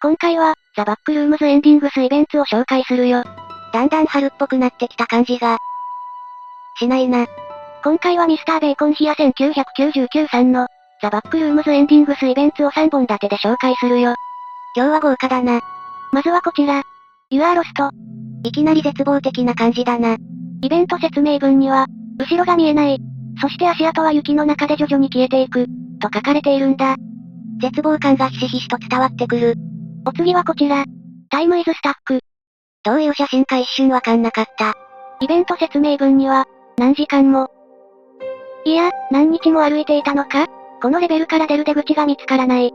今回は、ザ・バックルームズエンディングスイベントを紹介するよ。だんだん春っぽくなってきた感じが、しないな。今回はミスターベーコンヒア1999さんの、ザ・バックルームズエンディングスイベントを3本立てで紹介するよ。今日は豪華だな。まずはこちら。You are lost。いきなり絶望的な感じだな。イベント説明文には、後ろが見えない。そして足跡は雪の中で徐々に消えていく。と書かれているんだ。絶望感がひしひしと伝わってくる。お次はこちら。Time is stuck。どういう写真か一瞬わかんなかった。イベント説明文には、何時間も。いや、何日も歩いていたのか？このレベルから出る出口が見つからない。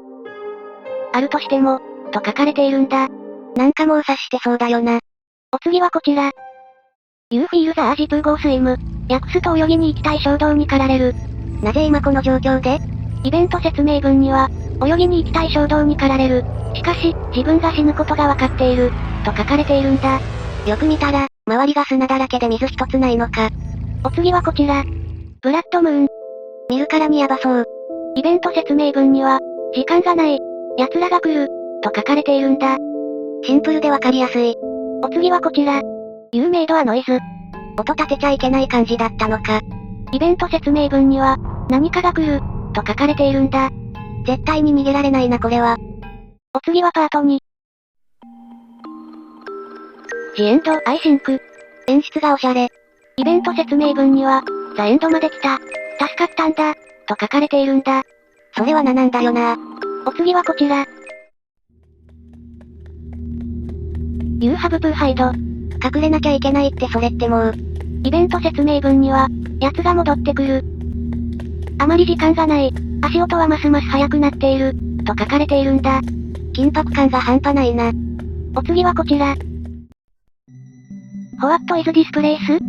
あるとしても、と書かれているんだ。なんかもう察してそうだよな。お次はこちら。You feel the urge to go swim。訳すと泳ぎに行きたい衝動に駆られる。なぜ今この状況で？イベント説明文には、泳ぎに行きたい衝動に駆られる。しかし、自分が死ぬことがわかっている。と書かれているんだ。よく見たら、周りが砂だらけで水一つないのか。お次はこちら。ブラッドムーン。見るからにヤバそう。イベント説明文には、時間がない。奴らが来る。と書かれているんだ。シンプルでわかりやすい。お次はこちら。You made a noise。音立てちゃいけない感じだったのか。イベント説明文には、何かが来る。と書かれているんだ。絶対に逃げられないなこれは。お次はパート2。The end, I think。演出がおしゃれ。イベント説明文には、ザエンドまで来た。助かったんだ。と書かれているんだ。それはなんだよな。お次はこちら。You have to hide。隠れなきゃいけないってそれってもう。イベント説明文には、奴が戻ってくる。あまり時間がない。足音はますます速くなっている。と書かれているんだ。緊迫感が半端ないな。お次はこちら。What is this place？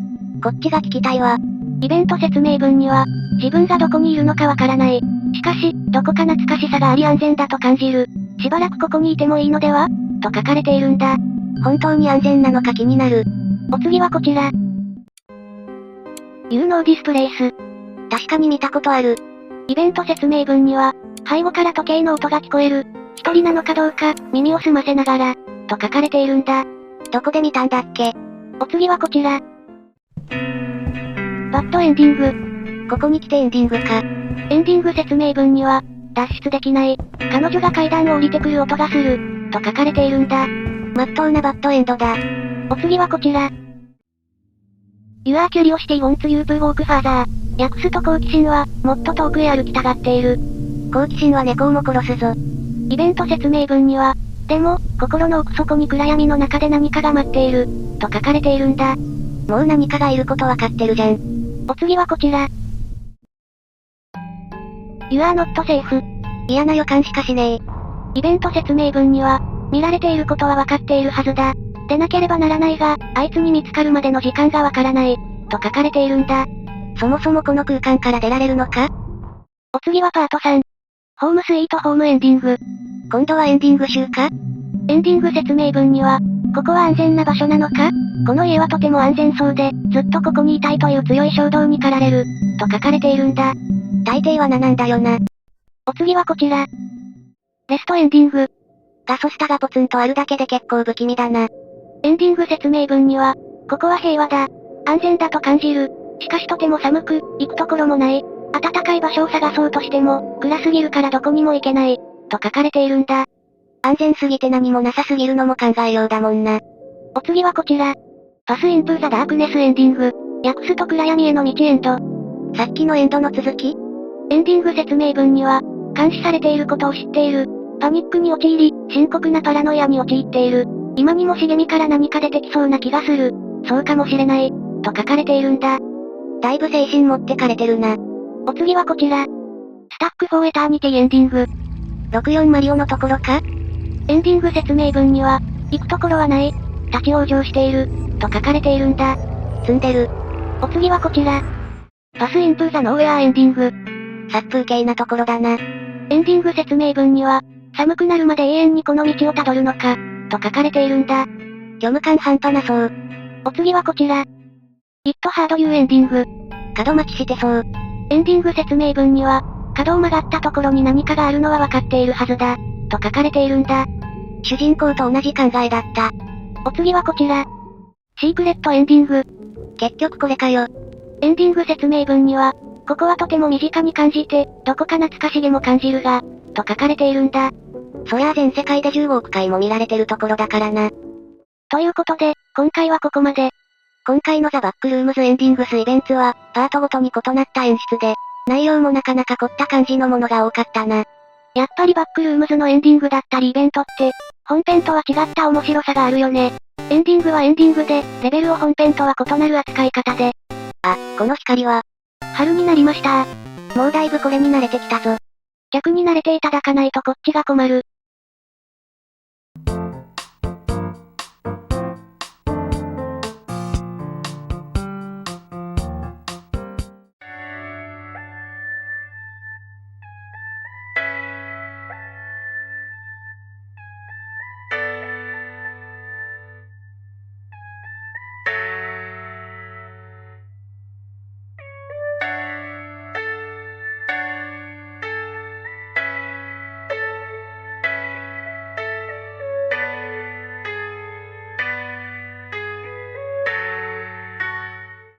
こっちが聞きたいわ。イベント説明文には、自分がどこにいるのかわからない。しかし、どこか懐かしさがあり安全だと感じる。しばらくここにいてもいいのでは？と書かれているんだ。本当に安全なのか気になる。お次はこちら。You know this place。確かに見たことある。イベント説明文には、背後から時計の音が聞こえる。一人なのかどうか、耳を澄ませながら、と書かれているんだ。どこで見たんだっけ？お次はこちら。バッドエンディング。ここに来てエンディングか。エンディング説明文には、脱出できない。彼女が階段を降りてくる音がする。と書かれているんだ。まっとうなバッドエンドだ。お次はこちら。Your curiosity wants you to walk further。訳すと好奇心は、もっと遠くへ歩きたがっている。好奇心は猫をも殺すぞ。イベント説明文には、でも、心の奥底に暗闇の中で何かが待っている。と書かれているんだ。もう何かがいることわかってるじゃん。お次はこちら。You are not safe。嫌な予感しかしねえ。イベント説明文には、見られていることはわかっているはずだ。でなければならないが、あいつに見つかるまでの時間がわからない。と書かれているんだ。そもそもこの空間から出られるのか？お次はパート3。ホームスイートホームエンディング。今度はエンディング集か？エンディング説明文には、ここは安全な場所なのか？この家はとても安全そうで、ずっとここにいたいという強い衝動に駆られる。と書かれているんだ。大抵はなんだよな。お次はこちら。レストエンディング。ガソスタがポツンとあるだけで結構不気味だな。エンディング説明文には、ここは平和だ。安全だと感じる。しかしとても寒く、行くところもない。暖かい場所を探そうとしても、暗すぎるからどこにも行けない。と書かれているんだ。安全すぎて何もなさすぎるのも考えようだもんな。お次はこちら。パスイントゥザダークネスエンディング。訳すと暗闇への道エンド。さっきのエンドの続き？エンディング説明文には、監視されていることを知っている。パニックに陥り、深刻なパラノイアに陥っている。今にも茂みから何か出てきそうな気がする。そうかもしれない。と書かれているんだ。だいぶ精神持ってかれてるな。お次はこちら。スタックフォーエターニティエンディング。64マリオのところか？エンディング説明文には、行くところはない。立ち往生している。と書かれているんだ。積んでる。お次はこちら。パスイントゥザノーウェアエンディング。殺風景なところだな。エンディング説明文には、寒くなるまで永遠にこの道をたどるのか。と書かれているんだ。虚無感半端なそう。お次はこちら。It Hard You エンディング。角待ちしてそう。エンディング説明文には、角を曲がったところに何かがあるのは分かっているはずだ。と書かれているんだ。主人公と同じ考えだった。お次はこちら。シークレットエンディング。結局これかよ。エンディング説明文には、ここはとても身近に感じて、どこか懐かしげも感じるが、と書かれているんだ。そりゃあ全世界で15億回も見られてるところだからな。ということで、今回はここまで。今回のザ・バックルームズエンディングスイベントは、パートごとに異なった演出で、内容もなかなか凝った感じのものが多かったな。やっぱりバックルームズのエンディングだったりイベントって、本編とは違った面白さがあるよね。エンディングはエンディングで、レベルを本編とは異なる扱い方で。あ、この光は。春になりました。もうだいぶこれに慣れてきたぞ。逆に慣れていただかないとこっちが困る。